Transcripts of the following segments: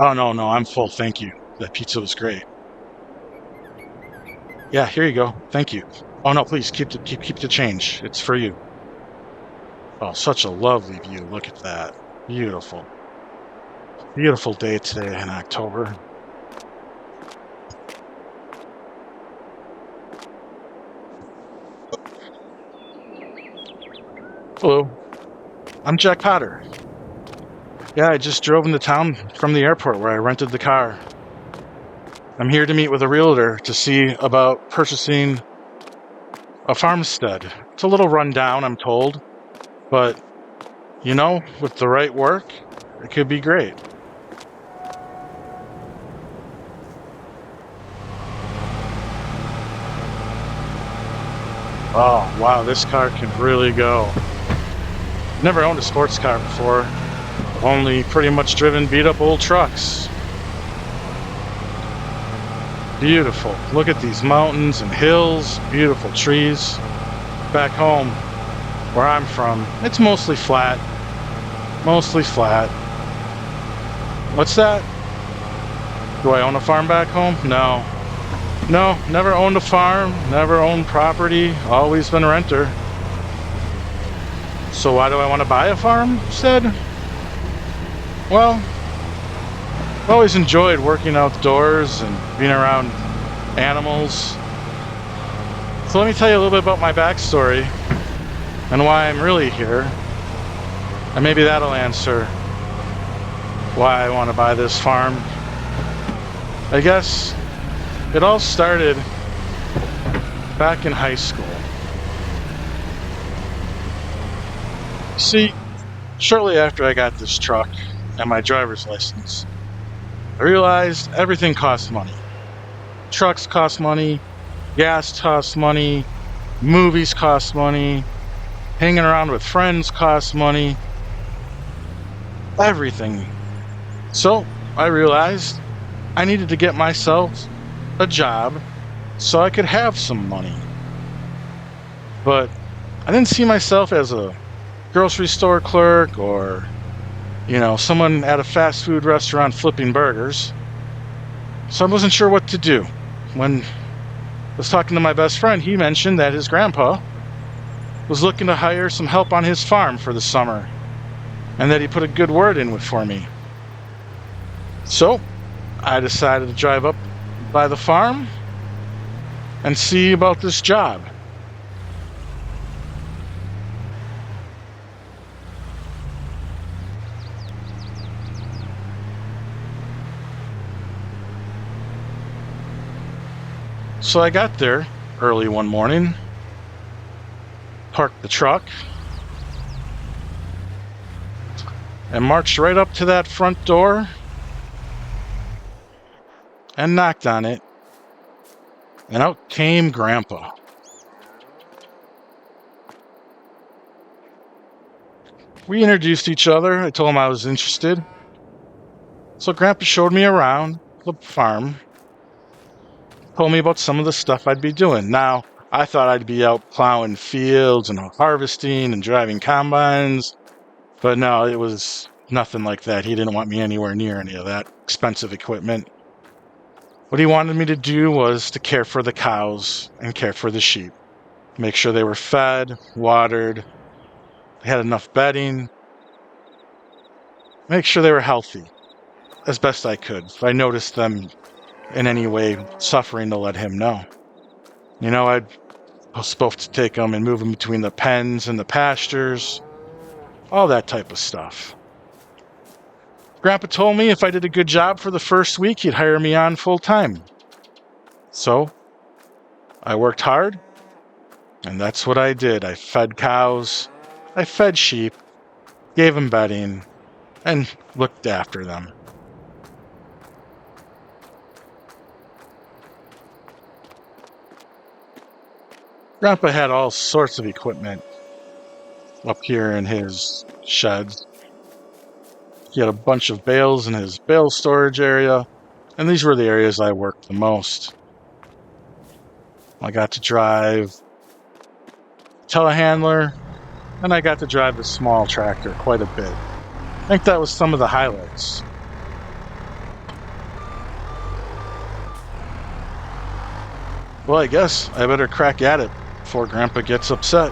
Oh, no, no, I'm full. Thank you. That pizza was great. Yeah, here you go. Thank you. Oh, no, please keep the change. It's for you. Oh, such a lovely view. Look at that. Beautiful. Beautiful day today in October. Hello. I'm Jack Potter. Yeah, I just drove into town from the airport where I rented the car. I'm here to meet with a realtor to see about purchasing a farmstead. It's a little rundown, I'm told, but with the right work, it could be great. Oh, wow, this car can really go. Never owned a sports car before. Only pretty much driven beat up old trucks. Beautiful. Look at these mountains and hills, beautiful trees. Back home, where I'm from, it's mostly flat. Mostly flat. What's that? Do I own a farm back home? No. No, never owned a farm, never owned property, always been a renter. So why do I want to buy a farm, said? Well, I've always enjoyed working outdoors and being around animals. So let me tell you a little bit about my backstory and why I'm really here. And maybe that'll answer why I want to buy this farm. I guess it all started back in high school. See, shortly after I got this truck and my driver's license, I realized everything costs money. Trucks cost money, gas costs money, movies cost money, hanging around with friends costs money, everything. So I realized I needed to get myself a job so I could have some money. But I didn't see myself as a grocery store clerk or, someone at a fast food restaurant flipping burgers. So I wasn't sure what to do. When I was talking to my best friend, he mentioned that his grandpa was looking to hire some help on his farm for the summer and that he put a good word in for me. So I decided to drive up by the farm and see about this job. So I got there early one morning, parked the truck, and marched right up to that front door and knocked on it, and out came Grandpa. We introduced each other. I told him I was interested. So Grandpa showed me around the farm, told me about some of the stuff I'd be doing. Now, I thought I'd be out plowing fields and harvesting and driving combines, but no, it was nothing like that. He didn't want me anywhere near any of that expensive equipment. What he wanted me to do was to care for the cows and care for the sheep. Make sure they were fed, watered, they had enough bedding. Make sure they were healthy as best I could. If I noticed them in any way suffering, to let him know. I was supposed to take them and move them between the pens and the pastures, all that type of stuff. Grandpa told me if I did a good job for the first week, he'd hire me on full time. So I worked hard, and that's what I did. I fed cows, I fed sheep, gave them bedding, and looked after them. Grandpa had all sorts of equipment up here in his sheds. He had a bunch of bales in his bale storage area, and these were the areas I worked the most. I got to drive telehandler, and I got to drive the small tractor quite a bit. I think that was some of the highlights. Well, I guess I better crack at it before Grandpa gets upset.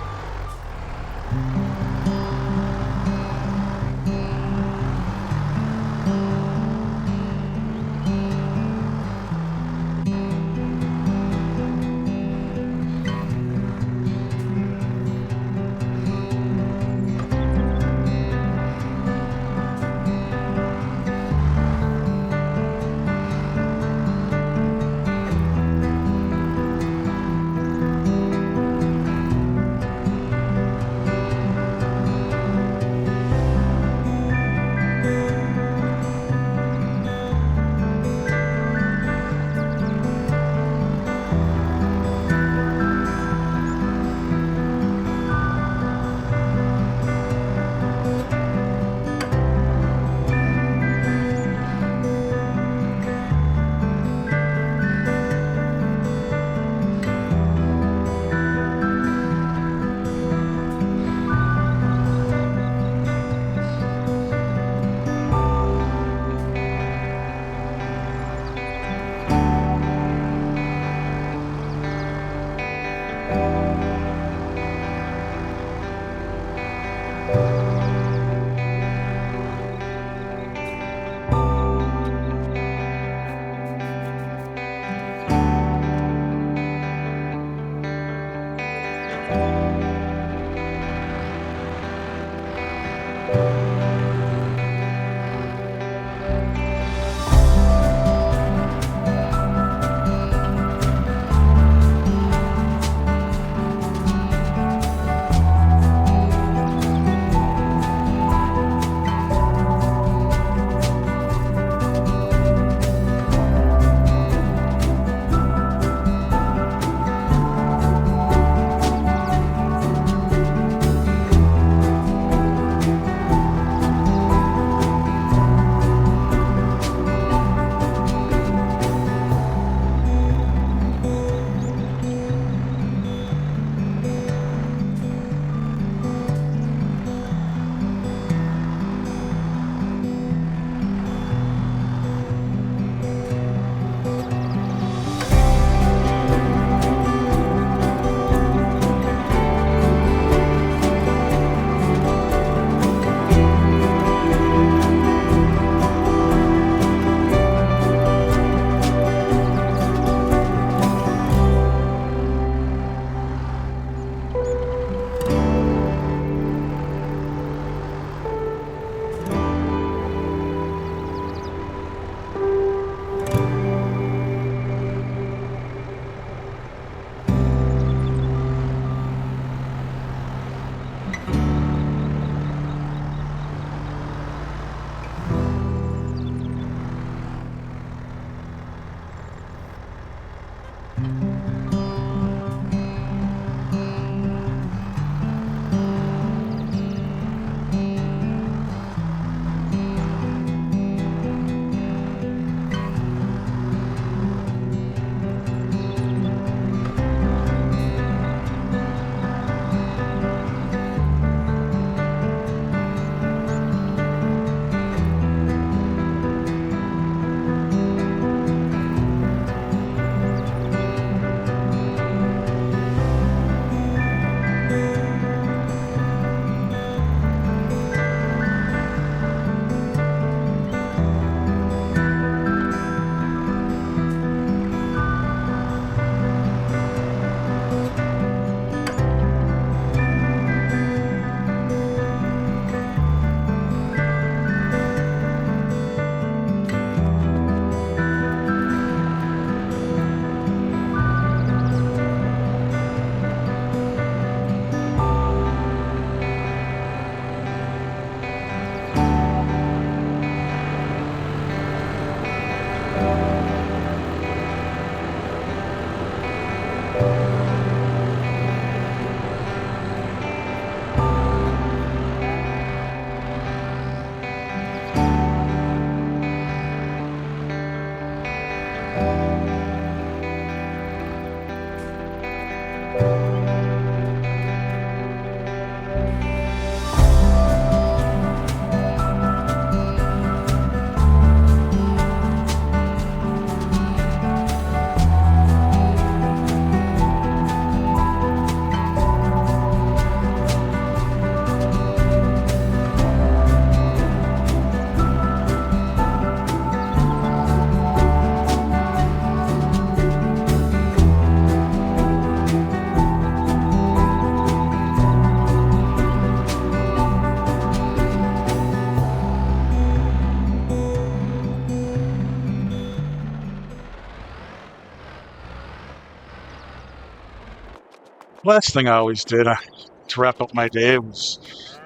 Last thing I always did to wrap up my day was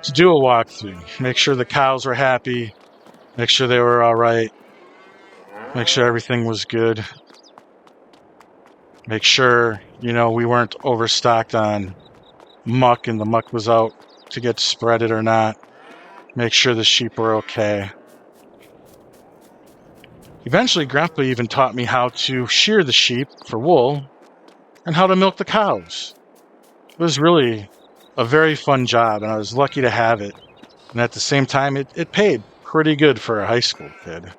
to do a walkthrough, make sure the cows were happy, make sure they were all right, make sure everything was good, make sure, we weren't overstocked on muck and the muck was out to get spreaded or not, make sure the sheep were okay. Eventually, Grandpa even taught me how to shear the sheep for wool and how to milk the cows. It was really a very fun job, and I was lucky to have it. And at the same time, it paid pretty good for a high school kid.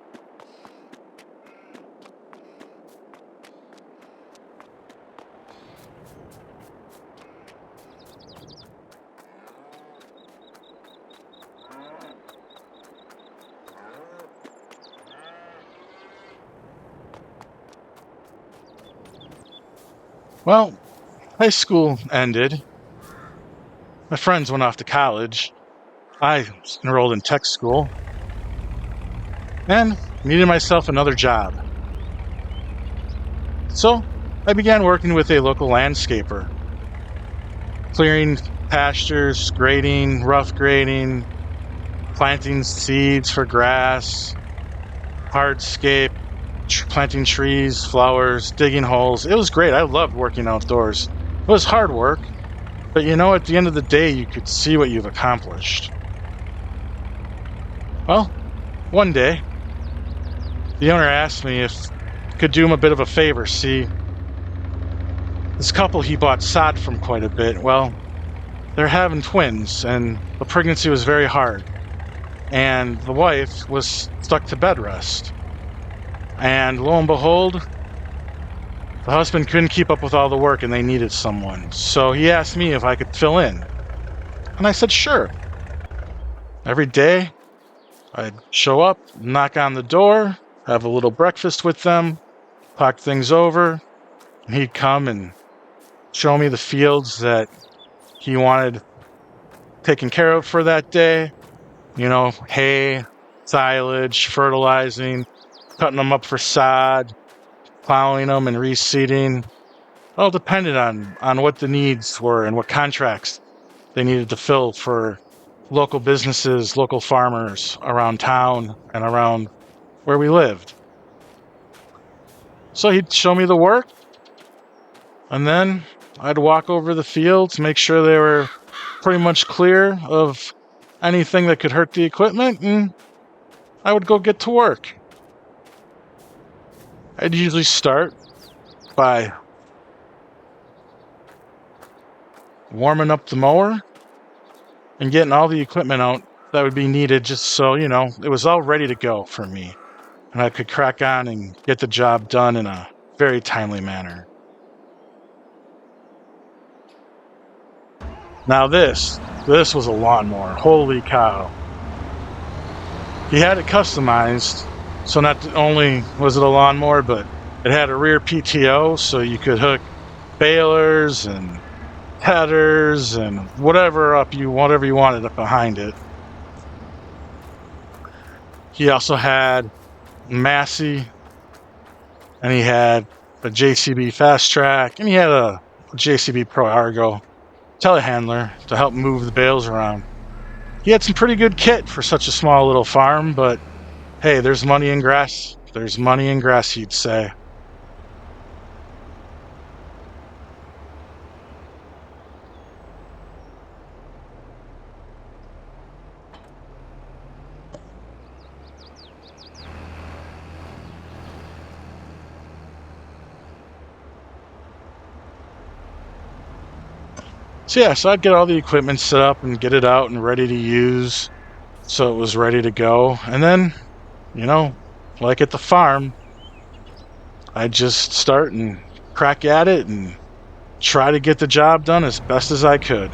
Well, high school ended. My friends went off to college. I enrolled in tech school and needed myself another job. So I began working with a local landscaper, clearing pastures, grading, rough grading, planting seeds for grass, hardscape, planting trees, flowers, digging holes. It was great. I loved working outdoors. It was hard work, but at the end of the day, you could see what you've accomplished. Well, one day, the owner asked me if I could do him a bit of a favor. See, this couple he bought sod from quite a bit. Well, they're having twins, and the pregnancy was very hard. And the wife was stuck to bed rest. And lo and behold, the husband couldn't keep up with all the work and they needed someone. So he asked me if I could fill in. And I said, sure. Every day, I'd show up, knock on the door, have a little breakfast with them, talk things over, and he'd come and show me the fields that he wanted taken care of for that day. Hay, silage, fertilizing, cutting them up for sod, plowing them and reseeding. All depended on what the needs were and what contracts they needed to fill for local businesses, local farmers around town and around where we lived. So he'd show me the work, and then I'd walk over the fields, make sure they were pretty much clear of anything that could hurt the equipment, and I would go get to work. I'd usually start by warming up the mower and getting all the equipment out that would be needed just so, it was all ready to go for me. And I could crack on and get the job done in a very timely manner. Now this was a lawnmower. Holy cow. He had it customized, so not only was it a lawnmower, but it had a rear PTO, so you could hook balers and headers and whatever you wanted up behind it. He also had Massey, and he had a JCB Fast Track, and he had a JCB Pro Argo telehandler to help move the bales around. He had some pretty good kit for such a small little farm, but hey, there's money in grass. There's money in grass, he'd say. So I'd get all the equipment set up and get it out and ready to use so it was ready to go. And then, like at the farm, I'd just start and crack at it and try to get the job done as best as I could.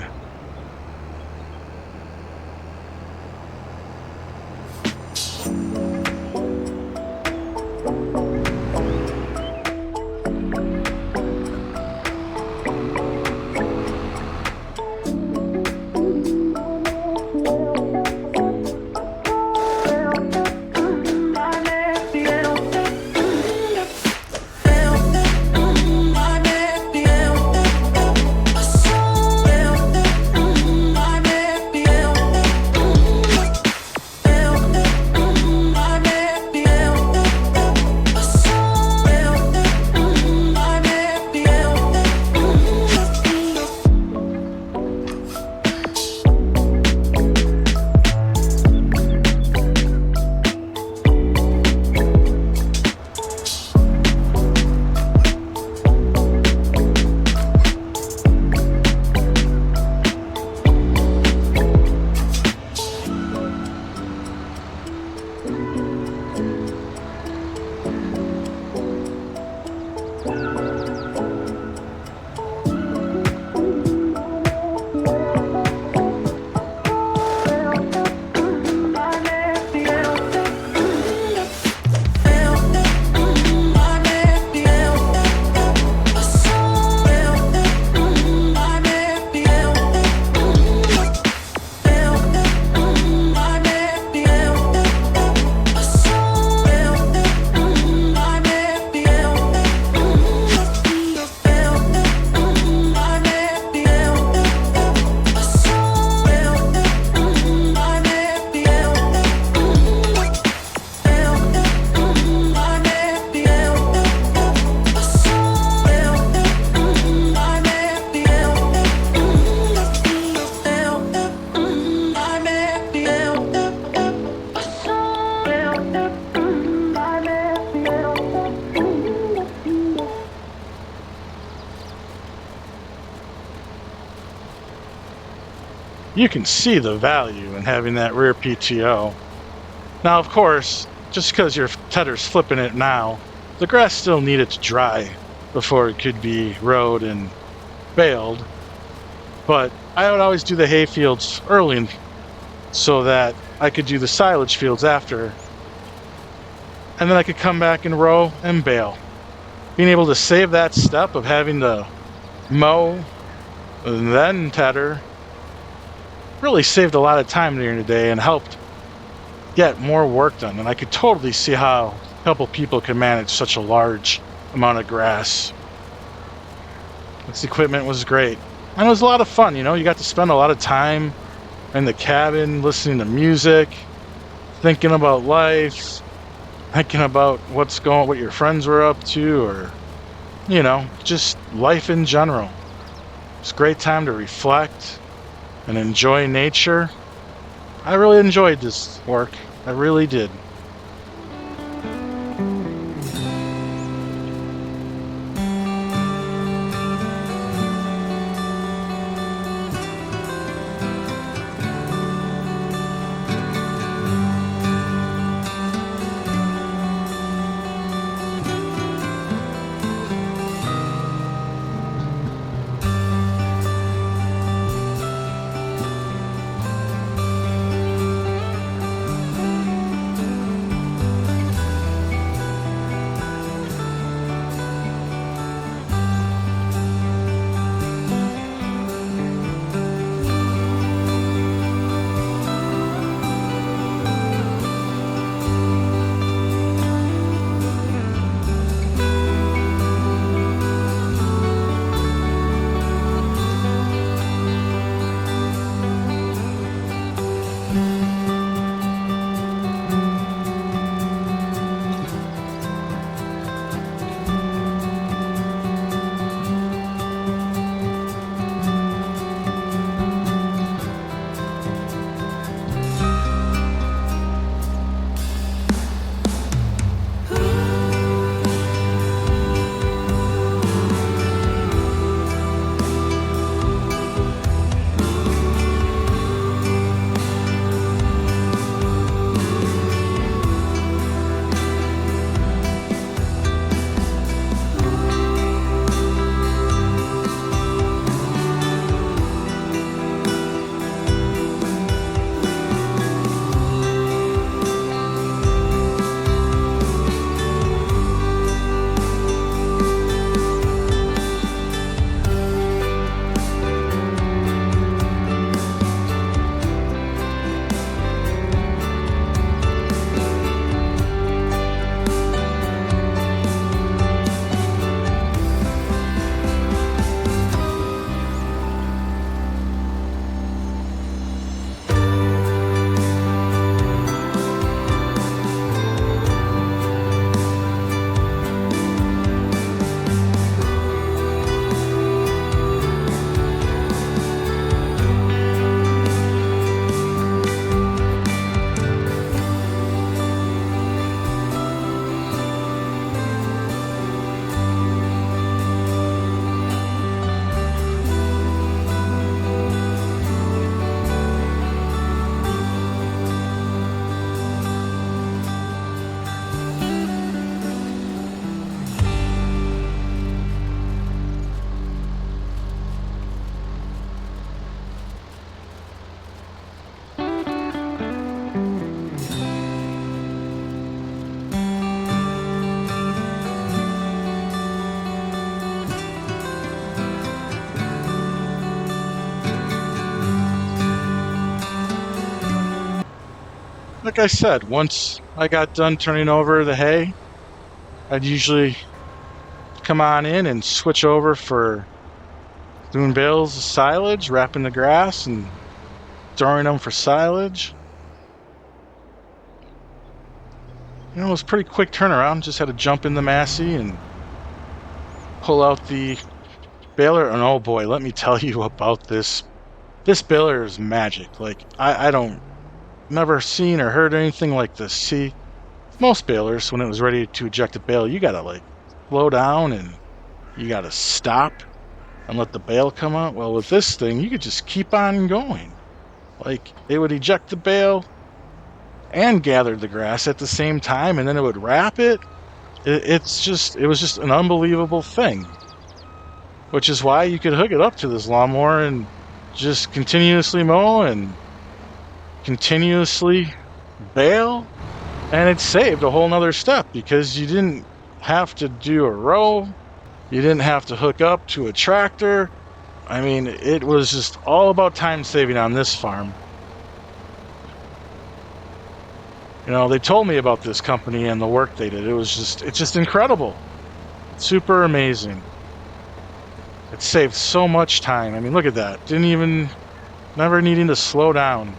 you can see the value in having that rear PTO. Now, of course, just because your tedder's flipping it now, the grass still needed to dry before it could be rode and baled. But I would always do the hay fields early so that I could do the silage fields after. And then I could come back and row and bale. Being able to save that step of having to mow and then tedder really saved a lot of time during the day and helped get more work done. And I could totally see how a couple people can manage such a large amount of grass. This equipment was great. And it was a lot of fun, you know, you got to spend a lot of time in the cabin listening to music, thinking about life, thinking about what your friends were up to, or, you know, just life in general. It's a great time to reflect and enjoy nature. I really enjoyed this work. I really did. Like I said, once I got done turning over the hay, I'd usually come on in and switch over for doing bales of silage, wrapping the grass and throwing them for silage. You know, it was a pretty quick turnaround. Just had to jump in the Massey and pull out the baler. And oh boy, let me tell you about this. This baler is magic. Like, I don't, never seen or heard anything like this. See, most balers, when it was ready to eject a bale, you gotta like slow down and you gotta stop and let the bale come out. Well, with this thing, you could just keep on going. Like, it would eject the bale and gather the grass at the same time, and then it would wrap it. It was just an unbelievable thing, which is why you could hook it up to this lawnmower and just continuously mow and continuously bale. And it saved a whole nother step because you didn't have to do a row. You didn't have to hook up to a tractor. I mean, it was just all about time saving on this farm. You know, they told me about this company and the work they did. It's just incredible. Super amazing. It saved so much time. I mean, look at that. Never needing to slow down.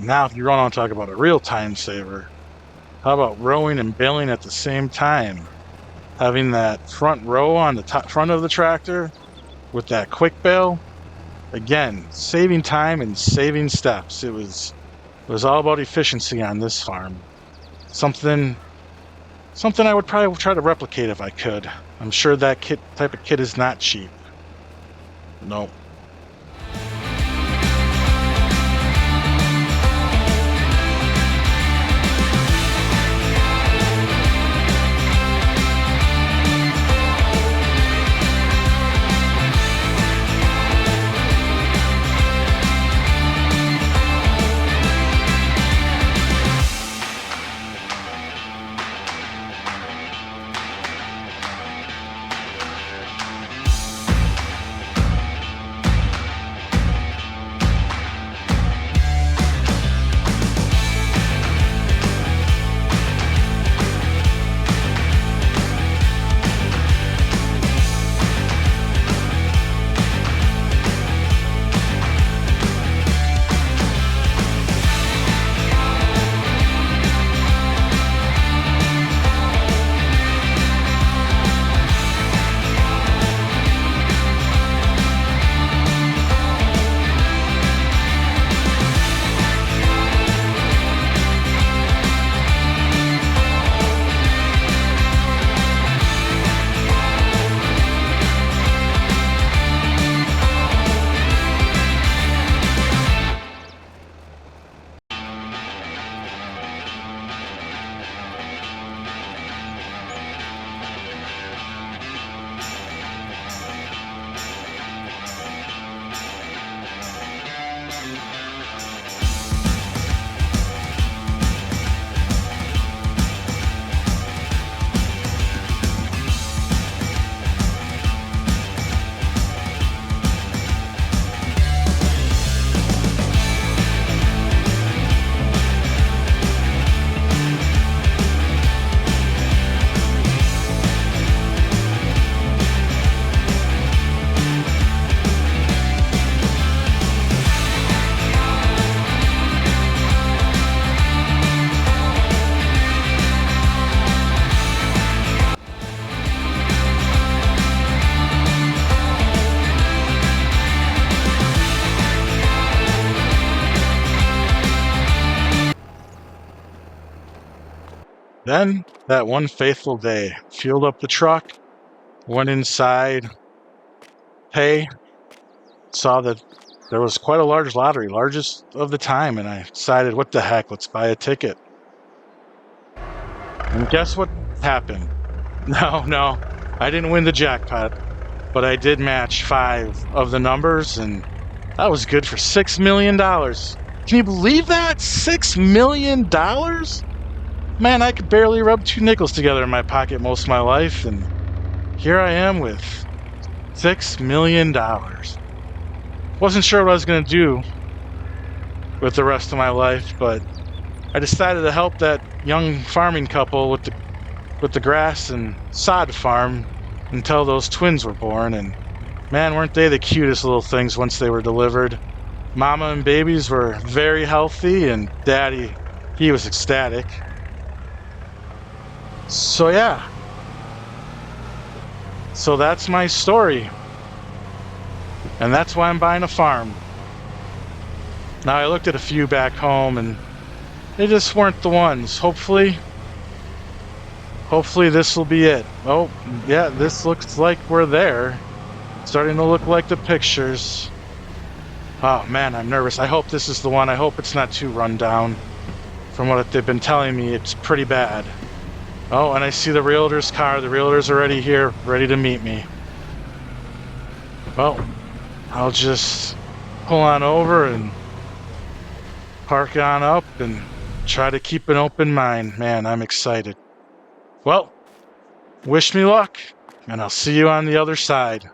Now, if you want to talk about a real time saver, how about rowing and baling at the same time? Having that front row on the front of the tractor with that quick bale. Again, saving time and saving steps. It was all about efficiency on this farm. Something I would probably try to replicate if I could. I'm sure that type of kit is not cheap. No. Then, that one faithful day, fueled up the truck, went inside, pay, saw that there was quite a large lottery, largest of the time, and I decided, what the heck, let's buy a ticket. And guess what happened? No, I didn't win the jackpot, but I did match 5 of the numbers, and that was good for $6 million. Can you believe that? $6 million? Man, I could barely rub 2 nickels together in my pocket most of my life, and here I am with $6 million. Wasn't sure what I was going to do with the rest of my life, but I decided to help that young farming couple with the grass and sod farm until those twins were born, and man, weren't they the cutest little things once they were delivered. Mama and babies were very healthy, and Daddy, he was ecstatic. So yeah. So that's my story. And that's why I'm buying a farm. Now, I looked at a few back home, and they just weren't the ones. Hopefully this will be it. Oh, yeah, this looks like we're there. Starting to look like the pictures. Oh man, I'm nervous. I hope this is the one. I hope it's not too run down. From what they've been telling me, it's pretty bad. Oh, and I see the realtor's car. The realtor's already here, ready to meet me. Well, I'll just pull on over and park on up and try to keep an open mind. Man, I'm excited. Well, wish me luck, and I'll see you on the other side.